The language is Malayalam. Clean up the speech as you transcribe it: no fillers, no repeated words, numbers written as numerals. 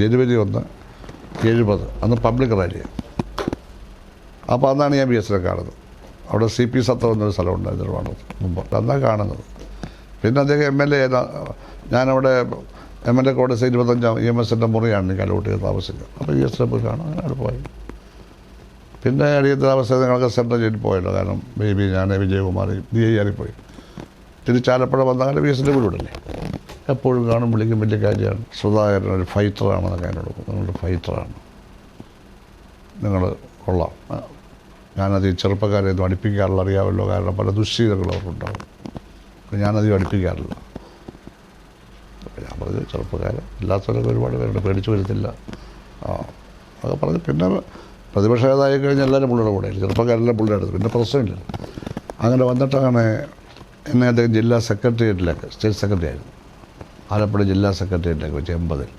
ജനുവരി 1, 70 അന്ന് പബ്ലിക് റാലിയാണ്. അപ്പോൾ അന്നാണ് ഞാൻ BS കാണുന്നത്. അവിടെ CP സത്രം എന്നൊരു സ്ഥലമുണ്ടായിരുന്നു നിർവ്വാണത്ത് മുമ്പ്. അന്നാണ് കാണുന്നത്. പിന്നെ അദ്ദേഹം MLA ഞാനവിടെ MLA കോടതി 25 EMSൻ്റെ മുറിയാണ് എനിക്ക് അലോട്ട് ചെയ്ത് താമസിക്കുക. അപ്പോൾ BS പോയി കാണാം. അങ്ങനെ അവിടെ പോയി. പിന്നെ അടിയന്തരാവസ്ഥ ഞങ്ങൾക്ക് സെൻട്രൽ ജയിലിൽ പോയല്ലോ. കാരണം ബേബി ഞാൻ വിജയകുമാരി DIR പോയി. തിരിച്ചാലപ്പുഴ വന്നാൽ BSൻ്റെ വീടല്ലേ. എപ്പോഴും കാണും, വിളിക്കും, വലിയ കാര്യമാണ്. സുധാകരൻ ഒരു ഫൈറ്ററാണെന്നൊക്കെ എന്നോട് നിങ്ങളുടെ ഫൈറ്ററാണ്, നിങ്ങൾ കൊള്ളാം. ഞാനധികം ചെറുപ്പക്കാരെയൊന്നും അടുപ്പിക്കാറില്ല, അറിയാമല്ലോ. കാരണം പല ദുശ്ശീലങ്ങളും അവർക്കുണ്ടാകും. ഞാനധികം അടുപ്പിക്കാറില്ല. ഞാൻ പറഞ്ഞു ചെറുപ്പക്കാരൻ ഇല്ലാത്തവരൊക്കെ ഒരുപാട് പേരുണ്ട്, പേടിച്ചു വരുത്തില്ല അതൊക്കെ പറഞ്ഞു. പിന്നെ പ്രതിപക്ഷ നേതായി കഴിഞ്ഞാൽ എല്ലാവരും പുള്ളിയുടെ കൂടെ, ചെറുപ്പക്കാരെല്ലാം പുള്ളിയുടെ അടുത്ത്. പിന്നെ പ്രശ്നമില്ല. അങ്ങനെ വന്നിട്ടാണ് എന്നെ അദ്ദേഹം ജില്ലാ സെക്രട്ടേറിയറ്റിലേക്ക്, സ്റ്റേറ്റ് സെക്രട്ടറി ആയിരുന്നു, ആലപ്പുഴ ജില്ലാ സെക്രട്ടേറിയറ്റിലേക്ക് വെച്ച് 80-ൽ